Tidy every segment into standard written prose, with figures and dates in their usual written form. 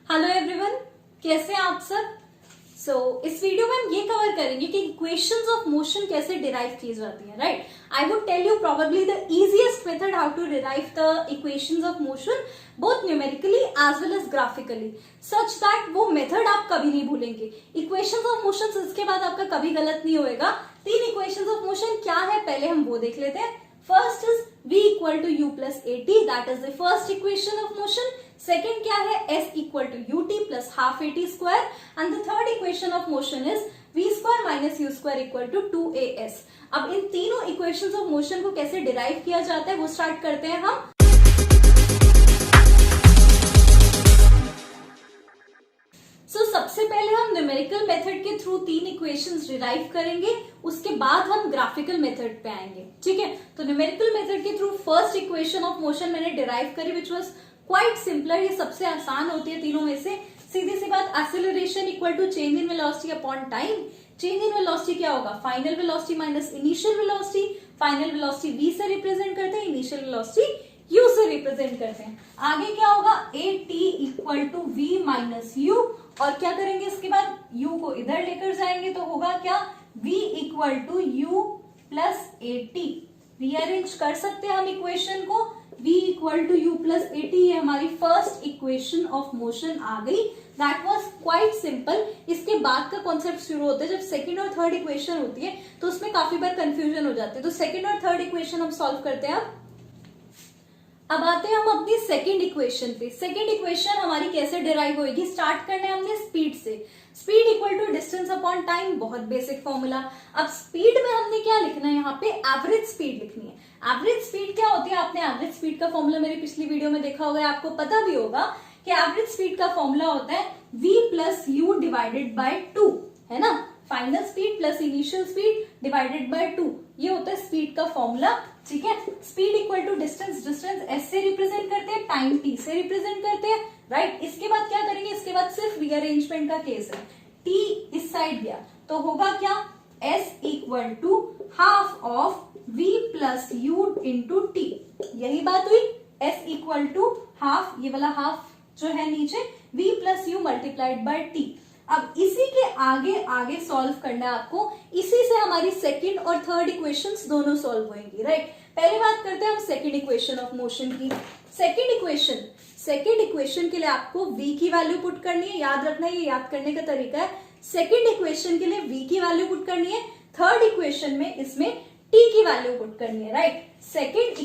Hello everyone, कैसे हैं आप सब। इस वीडियो में हम ये कवर करेंगे कि इक्वेशंस ऑफ मोशन कैसे डिराइव की जाती है। Right, I would tell you probably the easiest method how to derive the equations of motion both numerically as well as graphically, such that वो मेथड आप कभी नहीं भूलेंगे। इक्वेशंस ऑफ मोशन इसके बाद आपका कभी गलत नहीं होएगा। 3 इक्वेशंस ऑफ मोशन क्या है पहले हम वो देख लेते हैं। First is v equal to u plus at, that is the first equation of motion. Second क्या है, s equal to ut plus half at square, and the third equation of motion is v square minus u square equal to 2as. अब इन तीनों equations of motion को कैसे derive किया जाता है वो स्टार्ट करते हैं हम। सबसे पहले हम न्यूमेरिकल मेथड के थ्रू 3 इक्वेशंस डिराइव करेंगे, उसके बाद हम ग्राफिकल मेथड पे आएंगे। ठीक है, तो न्यूमेरिकल मेथड के through first equation of motion मैंने डिराइव करी विच वाज क्वाइट सिंपलर। ये सबसे आसान होती है तीनों में से। सीधी सी बात, acceleration equal to change in velocity upon time. Change in velocity क्या होगा, final velocity minus initial velocity. Final velocity v से रिप्रेजेंट करते हैं, इनिशियल वेलोसिटी u से रिप्रेजेंट करते हैं। आगे क्या होगा, at equal to v minus u, और क्या करेंगे इसके बाद, u को इधर लेकर जाएंगे तो होगा क्या, v equal to u plus at। Rearrange कर सकते हैं हम इक्वेशन को, v equal to u plus at। ये हमारी फर्स्ट इक्वेशन ऑफ मोशन आ गई। That was quite simple. इसके बाद का कॉन्सेप्ट शुरू होता है जब सेकंड और थर्ड इक्वेशन होती है, तो उसमें काफी बार कंफ्यूजन हो जाती है। तो सेकंड और थर्ड इक्वेशन हम सॉल्व करते हैं। अब आते हैं हम अपनी सेकंड इक्वेशन पे। सेकंड इक्वेशन हमारी कैसे डिराइव होगी, स्टार्ट करना है हमने स्पीड से। Speed equal to distance upon time, बहुत बेसिक फॉर्मूला। अब स्पीड में हमने क्या लिखना है, यहाँ पे एवरेज स्पीड लिखनी है। एवरेज स्पीड क्या होती है, आपने एवरेज स्पीड का फॉर्मूला मेरी पिछली वीडियो में देखा होगा, आपको पता भी होगा कि एवरेज स्पीड का फॉर्मूला होता है v plus u divided by 2, है ना। Final speed plus initial speed divided by 2, ये होता है स्पीड का फॉर्मूला। ठीक है, speed equal to distance, distance s से रिप्रेजेंट करते हैं, टाइम t से रिप्रेजेंट करते हैं। राइट, इसके बाद क्या करेंगे, इसके बाद सिर्फ रीअरेंजमेंट का केस है। t इस साइड गया तो होगा क्या, s equal to half of v plus u into t. यही बात हुई, s इक्वल टू हाफ, ये वाला हाफ जो है नीचे, v plus you multiplied by T. अब इसी के आगे आगे सॉल्व करना है आपको, इसी से हमारी सेकंड और थर्ड इक्वेशंस दोनों सॉल्व होंगी। राइट, पहले बात करते हैं हम सेकंड इक्वेशन ऑफ मोशन की। सेकंड इक्वेशन के लिए आपको v की वैल्यू पुट करनी है। याद रखना, ये याद करने का तरीका है। सेकंड इक्वेशन के लिए v की वैल्यू पुट करनी है, थर्ड इक्वेशन में इसमें t की वैल्यू पुट करनी है। राइट, सेकंड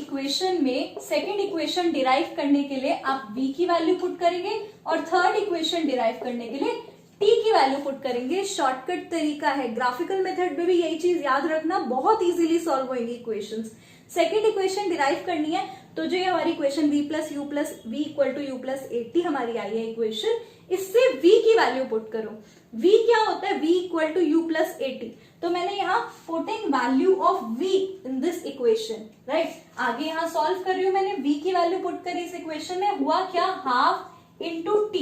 इक्वेशन डिराइव करने के लिए आप v की वैल्यू पुट करेंगे और थर्ड इक्वेशन डिराइव करने के लिए t की वैल्यू पुट करेंगे। शॉर्टकट तरीका है, ग्राफिकल मेथड में भी यही चीज याद रखना, बहुत इजीली सॉल्व होंगी इक्वेशंस। सेकंड इक्वेशन डिराइव करनी है तो जो ये हमारी equation v equal to u plus at हमारी आई है इक्वेशन, इससे v की वैल्यू पुट करो। v क्या होता है, v equal to u plus at। तो मैंने यहाँ putting value of v in this equation. Right, आगे यहाँ सॉल्व कर रही हूँ, मैंने v की वैल्यू पुट करी इस इक्वेशन में, हुआ क्या, हाफ इंटू t।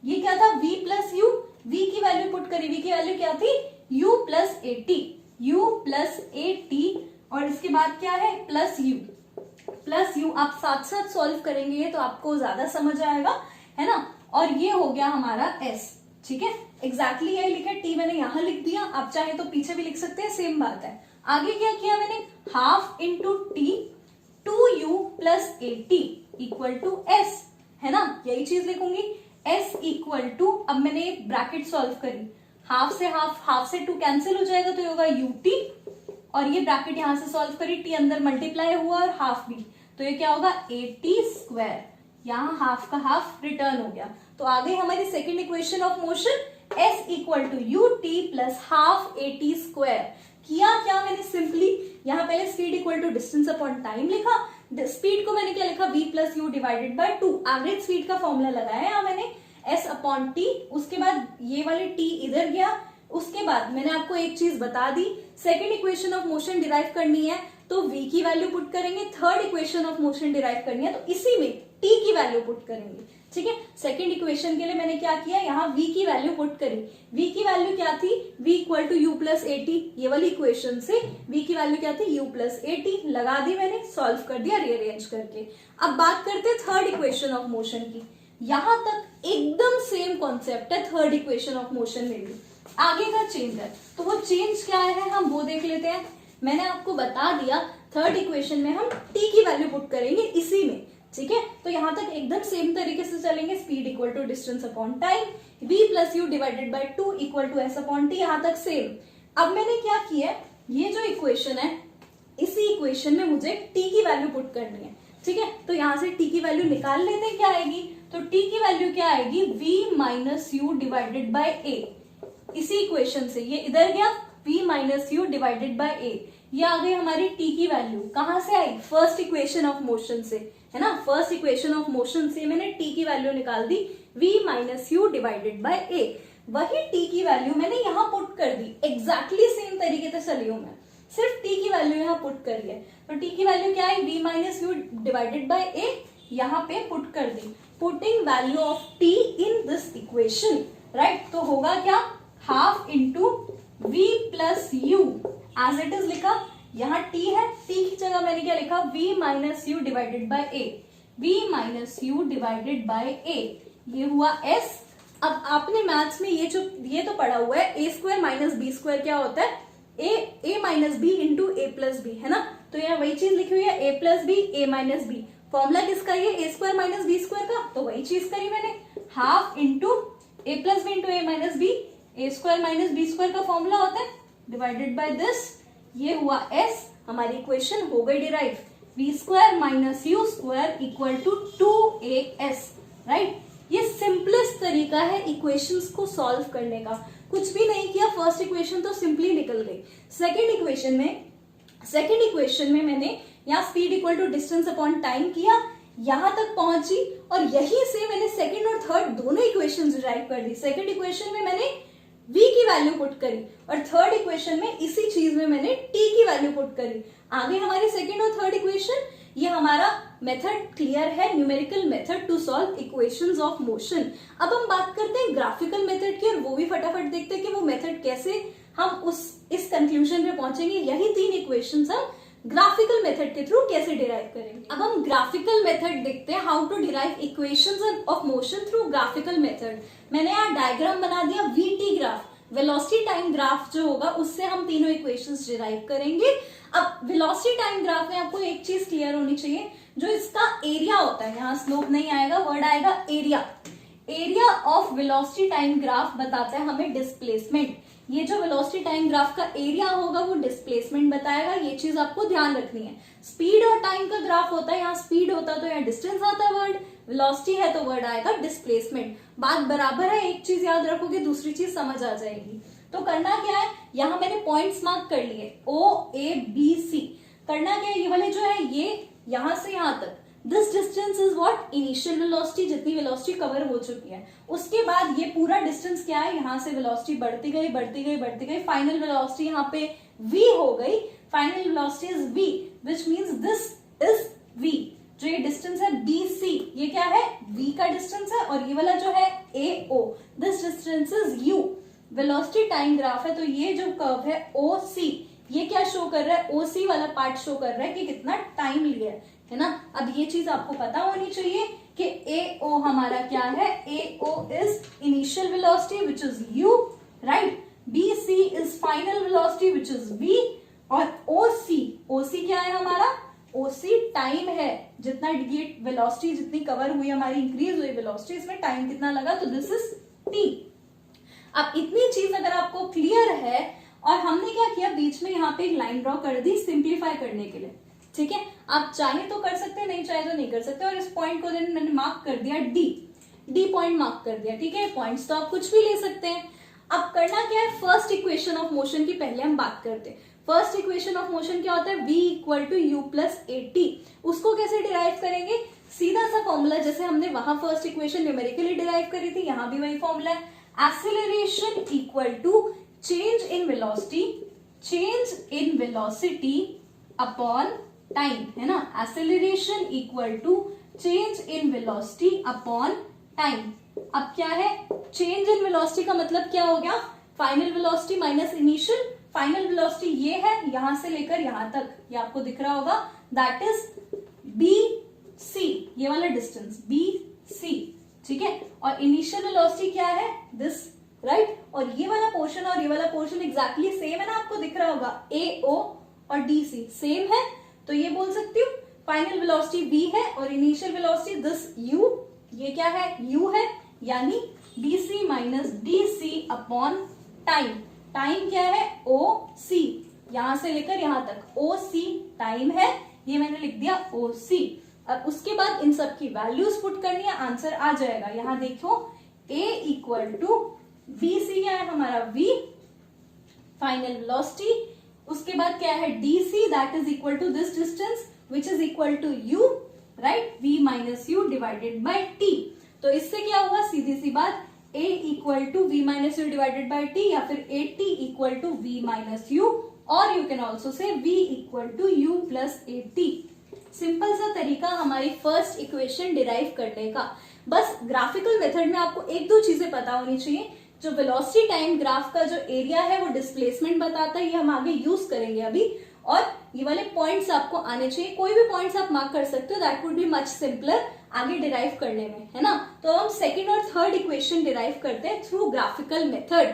ये क्या था, v प्लस u, v की वैल्यू पुट करी, v की वैल्यू क्या थी, u प्लस at, और इसके बाद क्या है, प्लस u। आप साथ साथ सॉल्व करेंगे तो आपको ज्यादा समझ आएगा, है ना। और ये हो गया हमारा s। ठीक है, एग्जैक्टली यही लिखा है, t मैंने यहां लिख दिया, आप चाहे तो पीछे भी लिख सकते हैं, सेम बात है। आगे क्या किया मैंने, half into t 2u plus at equal to s, है ना, यही चीज लिखूंगी। s इक्वल टू, अब मैंने ब्रैकेट सॉल्व करी, हाफ से हाफ से 2 कैंसिल हो जाएगा तो ये होगा ut, और ये ब्रैकेट यहां से सॉल्व करी, t अंदर मल्टीप्लाई हुआ और हाफ भी, तो ये क्या होगा, at स्क्वायर। यहाँ हाफ का हाफ रिटर्न हो गया। तो आ गई हमारी second equation of motion, s equal to ut plus half at square. किया क्या मैंने, सिंपली यहाँ पहले speed equal to distance upon time लिखा, स्पीड को मैंने क्या लिखा, v plus u divided by 2। Average speed का फॉर्मूला लगाया यहाँ मैंने, s अपॉन t। उसके बाद ये वाले t इधर गया। उसके बाद मैंने आपको एक चीज बता दी, second equation of motion derive करनी है तो v की वैल्यू पुट करेंगे, third equation of motion derive करनी है तो इसी में t की वैल्यू पुट करेंगे। ठीक है, सेकंड इक्वेशन के लिए मैंने क्या किया, यहाँ v की वैल्यू पुट करी। v की वैल्यू क्या थी, v equal to u plus at, ये वाली इक्वेशन से v की वैल्यू क्या थी, u प्लस at लगा दी मैंने, सॉल्व कर दिया रीअरेंज करके। अब बात करते हैं थर्ड इक्वेशन ऑफ मोशन की। यहां तक एकदम सेम कॉन्सेप्ट है थर्ड इक्वेशन ऑफ मोशन में भी। आगे का चेंज है, तो वो चेंज क्या है हम वो देख लेते हैं। मैंने आपको बता दिया थर्ड इक्वेशन में हम टी की वैल्यू पुट करेंगे इसी में, ठीक है। तो यहां तक एकदम सेम तरीके से चलेंगे, speed equal to distance upon time, v plus u divided by 2 equal to s upon t, यहां तक सेम। अब मैंने क्या किया, ये जो इक्वेशन है इसी इक्वेशन में मुझे t की वैल्यू पुट करनी है, ठीक है। तो यहां से t की वैल्यू निकाल लेते हैं, क्या आएगी, तो t की वैल्यू क्या आएगी, v minus u divided by a। इसी इक्वेशन से ये इधर गया, v minus u divided by a, ये आ गई हमारी t की वैल्यू। कहां से आई, फर्स्ट इक्वेशन ऑफ मोशन से, है ना। फर्स्ट इक्वेशन ऑफ मोशन से मैंने t की वैल्यू निकाल दी, v minus u divided by a। वही t की वैल्यू मैंने यहाँ पुट कर दी, एग्जैक्टली सेम तरीके से चली हूं मैं, सिर्फ t की वैल्यू यहाँ पुट करी है। तो t की वैल्यू क्या है, v minus u divided by a, यहाँ पे पुट कर दी। Putting value of t in this equation, right, तो होगा क्या, half into v plus u, as it is लिखा। यहाँ t है, t की जगह मैंने क्या लिखा, v minus u divided by a, v minus u divided by a, ये हुआ s। अब आपने मैथ्स में ये तो पढ़ा हुआ है, a square minus b square क्या होता है, a minus b into a plus b, है ना। तो यहाँ वही चीज लिखी हुई है, a plus b a minus b. Formula किसका ये, a square minus b square का, तो वही चीज करी मैंने, half into a plus b into a minus b, a square minus b square का फॉर्मूला होता है, डिवाइडेड बाय दिस, ये हुआ s। हमारी इक्वेशन हो गई derive, v square minus u square equal to 2as, right. ये सिंपलेस्ट तरीका है इक्वेशंस को सॉल्व करने का, कुछ भी नहीं किया, फर्स्ट इक्वेशन तो सिंपली निकल गई। सेकेंड इक्वेशन में मैंने यहाँ speed equal to distance upon time किया, यहां तक पहुंची, और यहीं से मैंने सेकेंड और थर्ड दोनों इक्वेशन डिराइव कर दी। सेकेंड इक्वेशन में मैंने v की वैल्यू पुट करी, और थर्ड इक्वेशन में इसी चीज में मैंने t की वैल्यू पुट करी। आगे हमारी सेकेंड और थर्ड इक्वेशन, ये हमारा मेथड क्लियर है, numerical method to solve equations of motion. अब हम बात करते हैं ग्राफिकल मेथड की, और वो भी फटाफट देखते हैं कि वो मेथड कैसे हम इस कंक्लूजन पे पहुंचेंगे। यही तीन इक्वेशंस हम ग्राफिकल मेथड के थ्रू कैसे डिराइव करेंगे। अब हम ग्राफिकल मेथड देखते हैं, how to derive equations of motion through graphical method. मैंने यहाँ डायग्राम बना दिया, v t graph, velocity time graph जो होगा उससे हम तीनों इक्वेशंस डिराइव करेंगे। अब वेलोसिटी टाइम ग्राफ में आपको एक चीज क्लियर होनी चाहिए, जो इसका एरिया होता है, यहाँ स्लोप नहीं आएगा, वर्ड आएगा area. Area of velocity time graph बताता है हमें डिस्प्लेसमेंट। ये जो वेलोसिटी टाइम ग्राफ का एरिया होगा वो डिस्प्लेसमेंट बताएगा, ये चीज आपको ध्यान रखनी है। स्पीड और टाइम का ग्राफ होता है, यहाँ स्पीड होता है तो यहाँ डिस्टेंस आता है वर्ड, वेलोसिटी है तो वर्ड आएगा डिस्प्लेसमेंट। बात बराबर है, एक चीज याद रखोगे दूसरी चीज समझ आ जाएगी। तो करना क्या है, यहाँ मैंने पॉइंट्स मार्क कर लिए, O A B C। करना क्या है, ये वाले जो है ये यहां से यहां तक, this distance is what, initial velocity, जितनी वेलोसिटी कवर हो चुकी है। उसके बाद ये पूरा डिस्टेंस क्या है, यहाँ से वेलोसिटी बढ़ती गई बढ़ती गई बढ़ती गई, फाइनल वेलोसिटी यहाँ पे v हो गई, final velocity is v, which means this is v। जो ये डिस्टेंस है BC, ये क्या है, v का डिस्टेंस है, और ये वाला जो है AO, this distance is u। Velocity time graph है, तो ये जो कर्व है OC, ये क्या शो कर रहा है, OC वाला पार्ट शो कर रहा है कि कितना टाइम लिया है ना। अब ये चीज आपको पता होनी चाहिए कि AO हमारा क्या है, AO is initial velocity which is u, right. BC is final velocity which is v, और OC क्या है हमारा, OC टाइम है, जितना ये वेलोसिटी जितनी कवर हुई हमारी, इंक्रीज हुई वेलोसिटी, इसमें टाइम कितना लगा, तो दिस इज t। अब इतनी चीज अगर आपको क्लियर है, और हमने क्या किया, बीच में यहाँ पे एक लाइन ड्रॉ कर दी सिंप्लीफाई करने के लिए, ठीक है। आप चाहे तो कर सकते हैं, नहीं चाहे तो नहीं कर सकते। और इस पॉइंट को मैंने मार्क कर दिया डी पॉइंट मार्क कर दिया, ठीक है। पॉइंट्स तो आप कुछ भी ले सकते हैं। अब करना क्या है, फर्स्ट इक्वेशन ऑफ मोशन की पहले हम बात करते हैं। फर्स्ट इक्वेशन ऑफ मोशन क्या होता है, v equal to u plus AT। उसको कैसे डिराइव करेंगे, सीधा सा फॉर्मूला, जैसे हमने वहां फर्स्ट इक्वेशन न्यूमेरिकली डिराइव करी थी, यहाँ भी वही फॉर्मूला है, acceleration equal to change in velocity upon time, है ना। Acceleration equal to change in velocity upon time. अब क्या है, चेंज इन वेलोसिटी का मतलब क्या हो गया, final velocity minus initial. Final velocity ये है, यहां से लेकर यहां तक, ये आपको दिख रहा होगा, दैट इज BC, ये वाला डिस्टेंस BC, ठीक है, और इनिशियल वेलोसिटी क्या है, दिस, राइट। और ये वाला पोर्शन और ये वाला पोर्शन एग्जैक्टली सेम है ना, आपको दिख रहा होगा, ए ओ और डी सी सेम है, तो ये बोल सकती हूँ फाइनल वेलोसिटी v है और इनिशियल वेलोसिटी दिस u, ये क्या है, u है, यानी bc minus dc upon time. Time क्या है, oc, यहां से लेकर यहां तक oc टाइम है, ये मैंने लिख दिया oc। अब उसके बाद इन सब की वैल्यूज पुट करनी है, आंसर आ जाएगा। यहां देखो a इक्वल टू bc क्या है हमारा v फाइनल वेलोसिटी, उसके बाद क्या है dc that is equal to this distance which is equal to u, right, v minus u divided by t। तो इससे क्या हुआ, सीधी सी बात, a equal to v minus u divided by t, या फिर at equal to v minus u, और you can also say v equal to u plus at। Simple सा तरीका हमारी फर्स्ट इक्वेशन डिराइव करने का। बस ग्राफिकल मेथड में आपको एक दो चीजें पता होनी चाहिए। जो वेलोसिटी टाइम ग्राफ का जो एरिया है वो डिस्प्लेसमेंट बताता है, ये हम आगे यूज करेंगे अभी। और ये वाले पॉइंट्स आपको आने चाहिए, कोई भी पॉइंट्स आप मार्क कर सकते हो, that would be much simpler आगे डिराइव करने में, है ना। तो हम सेकंड और थर्ड इक्वेशन डिराइव करते हैं थ्रू ग्राफिकल मेथड।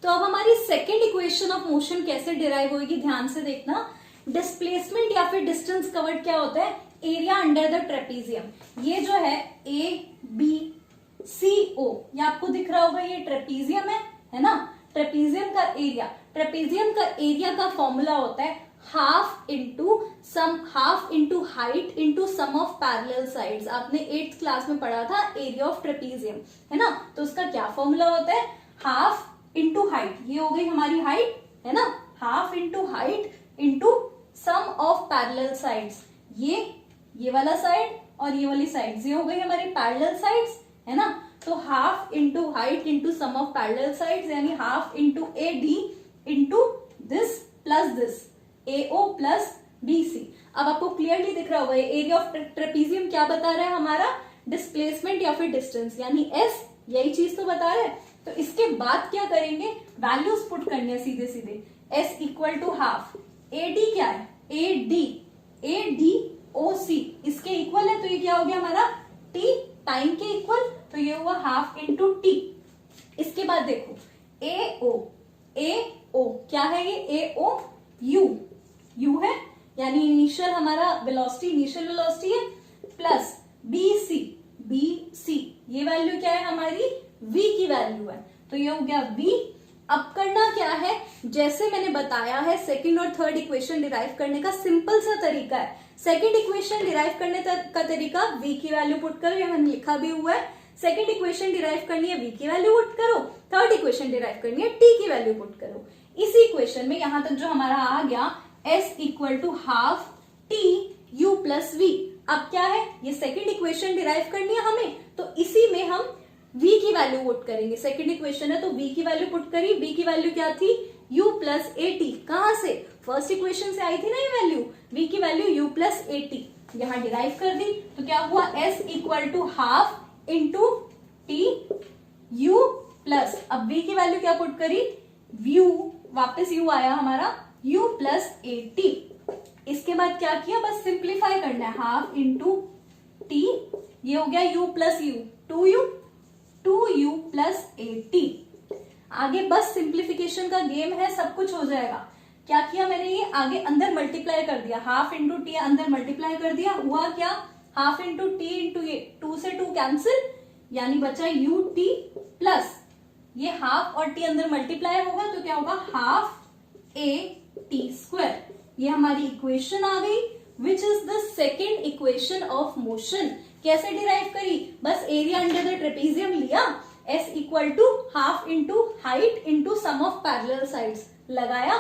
तो अब हमारी सेकंड इक्वेशन ऑफ मोशन कैसे डिराइव होगी, ध्यान से देखना। डिस्प्लेसमेंट या फिर डिस्टेंस कवर्ड क्या होता है, एरिया अंडर द ट्रेपीजियम। ये जो है ए बी सी ओ, ये आपको दिख रहा होगा, ये ट्रेपीजियम है ना। ट्रेपीजियम का एरिया, ट्रेपीजियम का एरिया का फॉर्मूला होता है half into height into sum of parallel sides. आपने 8th क्लास में पढ़ा था एरिया ऑफ ट्रेपीजियम, है ना। तो उसका क्या फॉर्मूला होता है, हाफ इंटू हाइट, ये हो गई हमारी हाइट, है ना, half into height into sum of parallel sides. ये वाला साइड और ये वाली साइड, ये हो गई हमारी पैरेलल साइड्स, है ना। तो half into height into sum of parallel sides, यानी half into A D into this plus this AO plus BC। अब आपको क्लियरली दिख रहा होगा एरिया ऑफ ट्रेपीजियम क्या बता रहा है हमारा, डिस्प्लेसमेंट या फिर डिस्टेंस, यानी S, यही चीज तो बता रहा है। तो इसके बाद क्या करेंगे, वैल्यूज पुट करनी है सीधे सीधे। S equal to half, AD क्या है, AD इसके इक्वल है, तो ये क्या हो गया हमारा T, टाइम के इक्वल, तो ये हुआ हाफ इंटू T। इसके बाद देखो AO क्या है, ये AO U है, यानी इनिशियल हमारा वेलोसिटी, इनिशियल वेलोसिटी है, प्लस BC, ये वैल्यू क्या है हमारी, V की वैल्यू है, तो ये हो गया V। अब करना क्या है, जैसे मैंने बताया है सेकंड और थर्ड इक्वेशन डिराइव करने का सिंपल सा तरीका है। सेकंड इक्वेशन डिराइव करने का तरीका, V की वैल्यू पुट करो, यहाँ लिखा भी हुआ है। सेकंड इक्वेशन डिराइव करनी है, V की वैल्यू पुट करो। थर्ड इक्वेशन डिराइव करनी है, T की वैल्यू पुट करो। इसी इक्वेशन में यहां तक जो हमारा आ गया S equal to half T U plus V। अब क्या है, ये सेकंड इक्वेशन डिराइव करनी है हमें, तो इसी में हम V की वैल्यू पुट करेंगे। सेकंड इक्वेशन है तो V की वैल्यू पुट करी, V की वैल्यू क्या थी, U प्लस AT। कहां से, फर्स्ट इक्वेशन से आई थी ना ये वैल्यू, V की वैल्यू U प्लस AT, यहां डिराइव कर दी। तो क्या हुआ, S equal to half into T U plus, अब V की वैल्यू क्या पुट करी, U, वापस U आया हमारा, U प्लस AT। इसके बाद क्या किया, बस सिंप्लीफाई करना है, हाफ इंटू T, ये हो गया U plus U, 2U plus AT। आगे बस सिंप्लीफिकेशन का गेम है, सब कुछ हो जाएगा। क्या किया मैंने, ये आगे अंदर मल्टीप्लाई कर दिया, हाफ इंटू टी अंदर मल्टीप्लाई कर दिया, हुआ क्या, हाफ इंटू टी इंटू ये, 2 से 2 कैंसिल, यानी बचा UT प्लस ये हाफ और टी अंदर मल्टीप्लाई होगा, तो क्या होगा, हाफ AT स्क्वायर। ये हमारी इक्वेशन आ गई, which is the second equation of motion. कैसे डिराइव करी, बस एरिया अंडर द ट्रेपीजियम लिया, S equal to half into height into sum of parallel sides लगाया,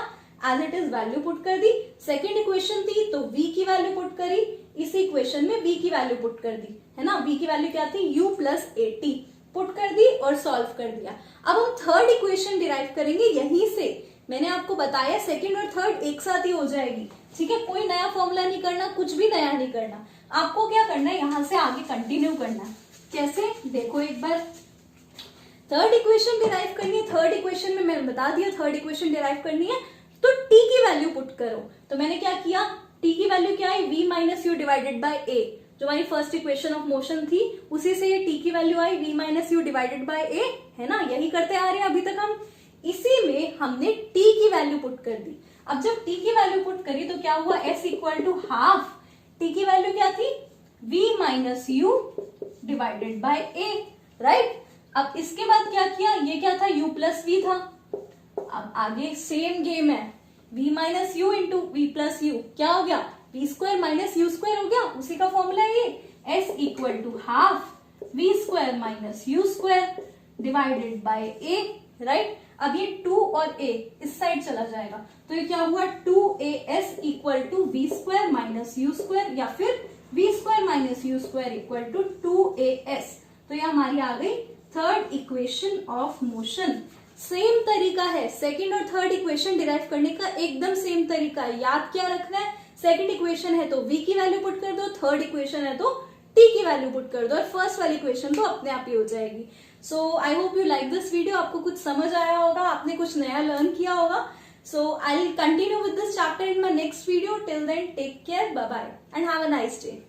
as it is value put कर दी। सेकेंड इक्वेशन थी तो V की वैल्यू पुट करी, इसी इक्वेशन में V की वैल्यू पुट कर दी, है ना। V की वैल्यू क्या थी, U प्लस AT पुट कर दी और सॉल्व कर दिया। अब हम थर्ड इक्वेशन डिराइव करेंगे, यहीं से मैंने आपको बताया सेकंड और थर्ड एक साथ ही हो जाएगी, ठीक है। कोई नया फॉर्मूला नहीं करना, कुछ भी नया नहीं करना, आपको क्या करना है, यहां से आगे कंटिन्यू करना है। कैसे, देखो एक बार, थर्ड इक्वेशन डिराइव करनी है। थर्ड इक्वेशन में मैंने बता दिया, थर्ड इक्वेशन डिराइव करनी है तो T की वैल्यू पुट करो। तो मैंने क्या किया, T की वैल्यू क्या है, V minus u divided by A, जो हमारी फर्स्ट इक्वेशन ऑफ मोशन थी उसी से ये टी की वैल्यू आई v minus u divided by a, है ना, यही करते आ रहे हैं अभी तक हम। इसी में हमने t की वैल्यू पुट कर दी। अब जब t की वैल्यू पुट करी तो क्या हुआ, s equal to half, t की वैल्यू क्या थी, v minus u divided by a, right. अब इसके बाद क्या किया, ये क्या था, u प्लस वी था। अब आगे सेम गेम है, v minus u into v plus u, क्या हो गया, v square minus u square हो गया, उसी का फॉर्मूला है ये, s equal to half v square minus u square divided by a, right. अब ये 2 और a इस साइड चला जाएगा, तो ये क्या हुआ, 2as equal to v square minus u square, या फिर v square minus u square equal to 2as। तो ये हमारी आ गई third equation of motion. Same तरीका है, सेकंड और थर्ड इक्वेशन डिराइव करने का एकदम सेम तरीका है। याद क्या रखना है, सेकंड इक्वेशन है तो v की वैल्यू पुट कर दो, थर्ड इक्वेशन है तो t की वैल्यू पुट कर दो, और फर्स्ट वाली इक्वेशन तो अपने आप ही हो जाएगी। So I hope you like this video, आपको कुछ समझ आया होगा, आपने कुछ नया लर्न किया होगा। So I will continue with this chapter in my next video. Till then take care, bye bye and have a nice day.